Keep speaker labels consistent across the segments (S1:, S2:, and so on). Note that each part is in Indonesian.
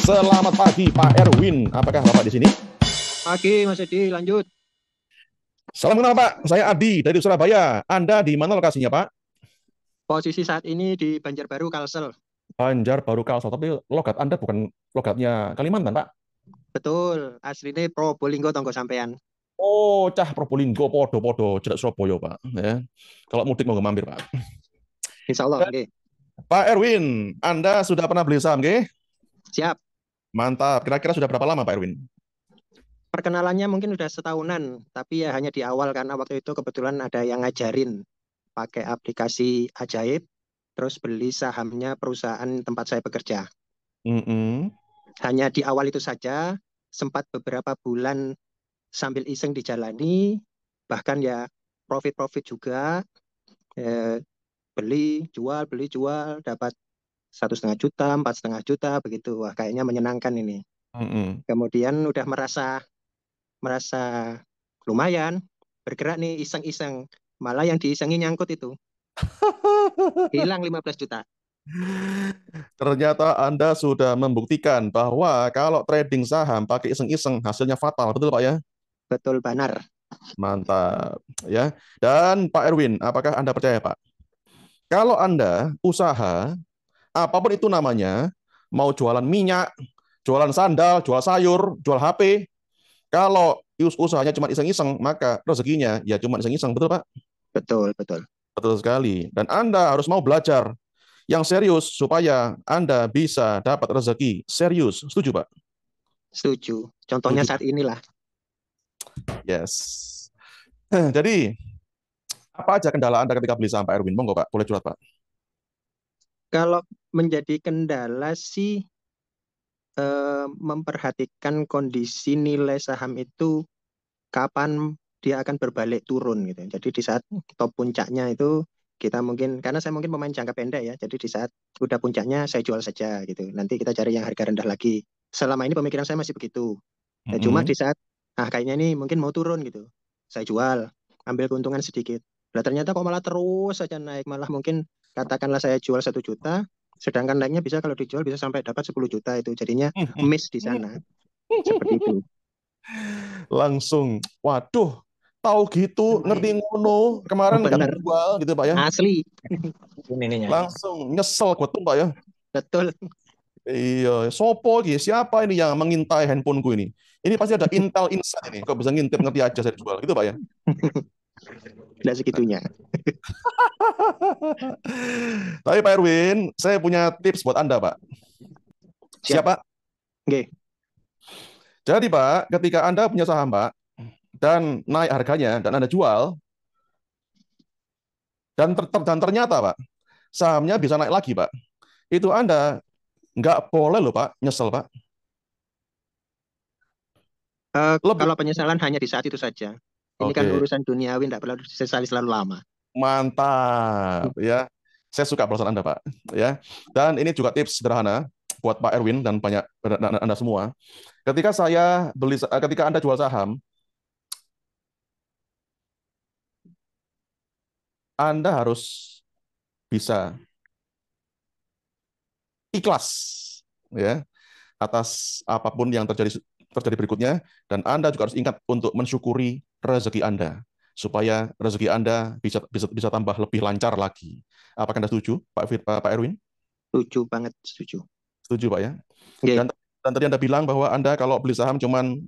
S1: Selamat pagi Pak Erwin. Apakah Bapak di sini?
S2: Pagi Mas Edi, lanjut.
S1: Salam kenal Pak. Saya Adi dari Surabaya. Anda di mana lokasinya Pak?
S2: Posisi saat ini di Banjarbaru, Kalsel.
S1: Banjarbaru Kalsel. Tapi logat Anda bukan logatnya Kalimantan Pak.
S2: Betul, aslinya Probolinggo tonggo sampean.
S1: Oh, cah Probolinggo podo-podo jelas Surabaya Pak. Ya. Kalau mudik mau mampir Pak.
S2: Insya Allah,
S1: Dan,
S2: oke.
S1: Pak Erwin, Anda sudah pernah beli saham, nggih?
S2: Siap.
S1: Mantap. Kira-kira sudah berapa lama Pak Erwin?
S2: Perkenalannya mungkin udah setahunan, tapi ya hanya di awal karena waktu itu kebetulan ada yang ngajarin pakai aplikasi Ajaib, terus beli sahamnya perusahaan tempat saya bekerja.
S1: Mm-mm.
S2: Hanya di awal itu saja, sempat beberapa bulan sambil iseng dijalani, bahkan ya profit-profit juga, eh, beli jual, dapat 1,5 juta, 4,5 juta begitu. Wah, kayaknya menyenangkan ini.
S1: Mm-mm.
S2: Kemudian udah merasa lumayan bergerak nih iseng-iseng. Malah yang diisengi nyangkut itu. Hilang 15 juta.
S1: Ternyata Anda sudah membuktikan bahwa kalau trading saham pakai iseng-iseng hasilnya fatal, betul Pak ya?
S2: Betul banar.
S1: Mantap, ya. Dan Pak Erwin, apakah Anda percaya, Pak? Kalau Anda usaha, apapun itu namanya, mau jualan minyak, jualan sandal, jual sayur, jual HP, kalau usahanya cuma iseng-iseng, maka rezekinya ya cuma iseng-iseng, betul, Pak?
S2: Betul, betul.
S1: Betul sekali. Dan Anda harus mau belajar yang serius supaya Anda bisa dapat rezeki serius. Setuju, Pak?
S2: Setuju. Contohnya
S1: Setuju.
S2: saat inilah.
S1: Yes. Jadi, apa aja kendala Anda ketika beli saham, Pak Erwin? Monggo, Pak. Boleh curhat, Pak.
S2: Kalau menjadi kendala sih memperhatikan kondisi nilai saham itu kapan dia akan berbalik turun gitu. Jadi di saat top puncaknya itu kita mungkin karena saya mungkin pemain jangka pendek ya. Jadi di saat udah puncaknya saya jual saja gitu. Nanti kita cari yang harga rendah lagi. Selama ini pemikiran saya masih begitu. Nah, cuma
S1: Mm-mm.
S2: di saat kayaknya ini mungkin mau turun gitu. Saya jual, ambil keuntungan sedikit. Nah, ternyata kok malah terus saja naik. Malah mungkin katakanlah saya jual 1 juta, sedangkan naiknya bisa kalau dijual bisa sampai dapat 10 juta itu. Jadinya miss di sana. Seperti itu.
S1: Langsung, waduh, tahu gitu, ngerti ngono, kemarin nggak
S2: Bener.
S1: jual gitu Pak ya.
S2: Asli. Ini ininya.
S1: Langsung nyesel gue tuh Pak ya.
S2: Betul.
S1: Iya, sopo gitu, siapa ini yang mengintai handphoneku ini? Ini pasti ada Intel Inside ini. Kok bisa ngintip ngerti aja saya jual gitu Pak ya.
S2: Tidak segitunya.
S1: Tapi Pak Erwin, saya punya tips buat Anda Pak.
S2: Siap.
S1: Siapa?
S2: Oke.
S1: Jadi Pak, ketika Anda punya saham Pak, dan naik harganya, dan Anda jual, dan ternyata Pak, sahamnya bisa naik lagi Pak. Itu Anda nggak boleh loh Pak, nyesel Pak. Lebih
S2: Kalau penyesalan hanya di saat itu saja. Ini kan
S1: Oke,
S2: urusan duniawi, tidak perlu disesali selalu lama.
S1: mantap ya. Saya suka perasaan Anda, Pak. Ya. Dan ini juga tips sederhana buat Pak Erwin dan banyak Anda semua. Ketika Anda jual saham, Anda harus bisa ikhlas ya atas apapun yang terjadi berikutnya, dan Anda juga harus ingat untuk mensyukuri rezeki Anda supaya rezeki Anda bisa tambah lebih lancar lagi. Apakah Anda setuju, Pak Erwin?
S2: Setuju banget, setuju.
S1: Setuju, Pak ya?
S2: Oke.
S1: Dan dan tadi Anda bilang bahwa Anda kalau beli saham cuman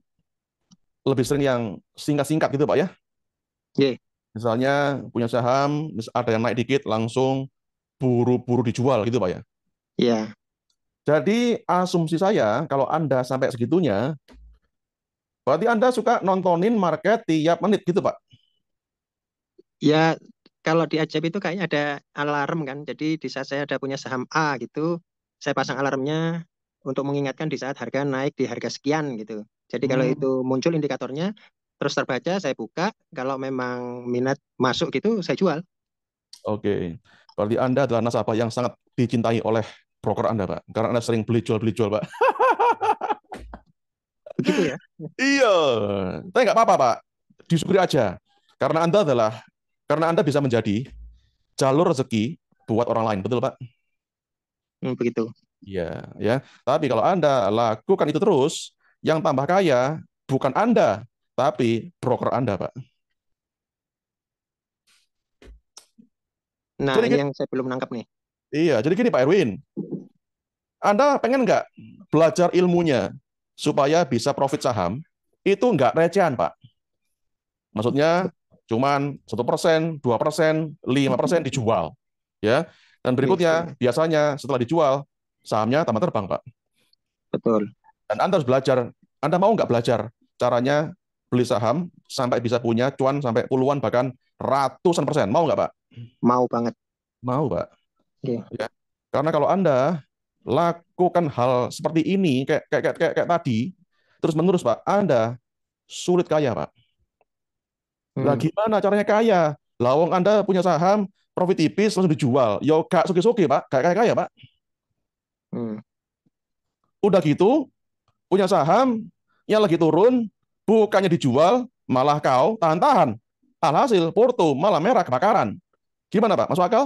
S1: lebih sering yang singkat-singkat gitu, Pak ya.
S2: Oke.
S1: Misalnya punya saham, ada yang naik dikit langsung buru-buru dijual gitu, Pak ya.
S2: Ya.
S1: Jadi asumsi saya kalau Anda sampai segitunya, berarti Anda suka nontonin market tiap menit gitu, Pak.
S2: Ya, kalau di Ajab itu kayaknya ada alarm kan. Jadi di saat saya ada punya saham A gitu, saya pasang alarmnya untuk mengingatkan di saat harga naik di harga sekian gitu. Jadi kalau
S1: Hmm,
S2: itu muncul indikatornya, terus terbaca, saya buka. Kalau memang minat masuk gitu, saya jual.
S1: oke. Berarti Anda adalah nasabah yang sangat dicintai oleh broker Anda, Pak. Karena Anda sering beli jual, Pak.
S2: Begitu ya.
S1: Iya, tapi nggak apa-apa, Pak. Disyukuri aja. Karena Anda bisa menjadi jalur rezeki buat orang lain, betul Pak?
S2: Begitu.
S1: Iya, ya. Tapi kalau Anda lakukan itu terus, yang tambah kaya bukan Anda, tapi broker Anda, Pak.
S2: Nah,
S1: Jadi
S2: ini
S1: gini,
S2: yang saya belum nangkap nih.
S1: iya, jadi gini Pak Erwin, Anda pengen nggak belajar ilmunya supaya bisa profit saham? Itu nggak recehan, Pak. Maksudnya cuman 1%, 2%, 5% dijual, ya. Dan
S2: Wih,
S1: berikutnya biasanya setelah dijual sahamnya tambah terbang, Pak.
S2: betul.
S1: Dan Anda harus belajar. Anda mau nggak belajar caranya beli saham sampai bisa punya cuan sampai puluhan bahkan ratusan persen? Mau nggak, Pak?
S2: Mau banget.
S1: Mau, Pak.
S2: Oke.
S1: Ya. Karena kalau Anda lakukan hal seperti ini kayak tadi terus menerus, Pak, Anda sulit kaya, Pak. Lah
S2: Hmm.
S1: gimana caranya kaya? Lawang Anda punya saham profit tipis langsung dijual. Yo gak sugi-sugi, Pak. Gak kaya-kaya, Pak.
S2: Hmm.
S1: Udah gitu punya saham yang lagi turun bukannya dijual malah kau tahan-tahan. Alhasil Porto malah merah kebakaran. Gimana, Pak? Masuk akal?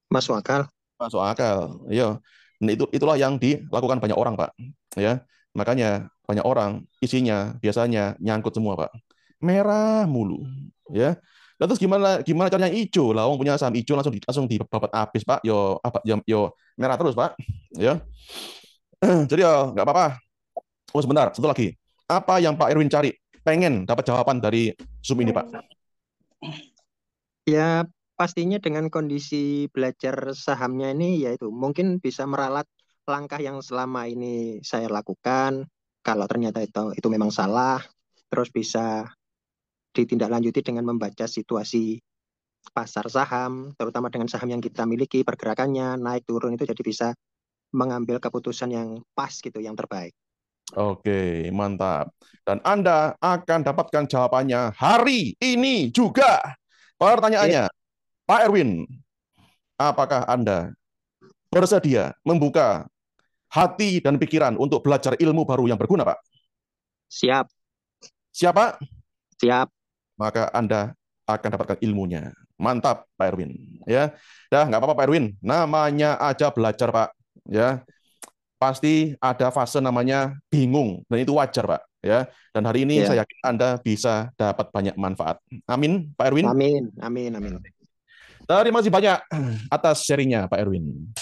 S2: Masuk akal.
S1: Masuk akal. Iya. Nah, itulah yang dilakukan banyak orang, Pak. Ya. Makanya banyak orang isinya biasanya nyangkut semua, Pak. Merah mulu, ya. Nah, terus gimana gimana caranya hijau? Lah wong punya saham hijau langsung dibabat habis, Pak. Yo apa yo merah terus, Pak. Ya. Jadi ya nggak apa-apa. Oh, sebentar, satu lagi. Apa yang Pak Irwin cari? Pengen dapat jawaban dari Zoom ini, Pak.
S2: Ya, pastinya dengan kondisi belajar sahamnya ini, yaitu mungkin bisa meralat langkah yang selama ini saya lakukan. Kalau ternyata itu memang salah, terus bisa ditindaklanjuti dengan membaca situasi pasar saham, terutama dengan saham yang kita miliki, pergerakannya naik turun itu jadi bisa mengambil keputusan yang pas gitu, yang terbaik.
S1: Oke, mantap. Dan Anda akan dapatkan jawabannya hari ini juga.
S2: Sip,
S1: Pertanyaannya, Pak Erwin, apakah Anda bersedia membuka hati dan pikiran untuk belajar ilmu baru yang berguna, Pak?
S2: siap,
S1: Siapa?
S2: siap.
S1: Maka Anda akan dapatkan ilmunya. Mantap, Pak Erwin. Ya, dah nggak apa-apa, Pak Erwin. Namanya aja belajar, Pak. Ya, pasti ada fase namanya bingung dan itu wajar, Pak. Ya, dan hari ini
S2: Ya,
S1: saya yakin Anda bisa dapat banyak manfaat. Amin, Pak Erwin.
S2: amin, amin, amin.
S1: Terima kasih banyak atas sharingnya, Pak Erwin.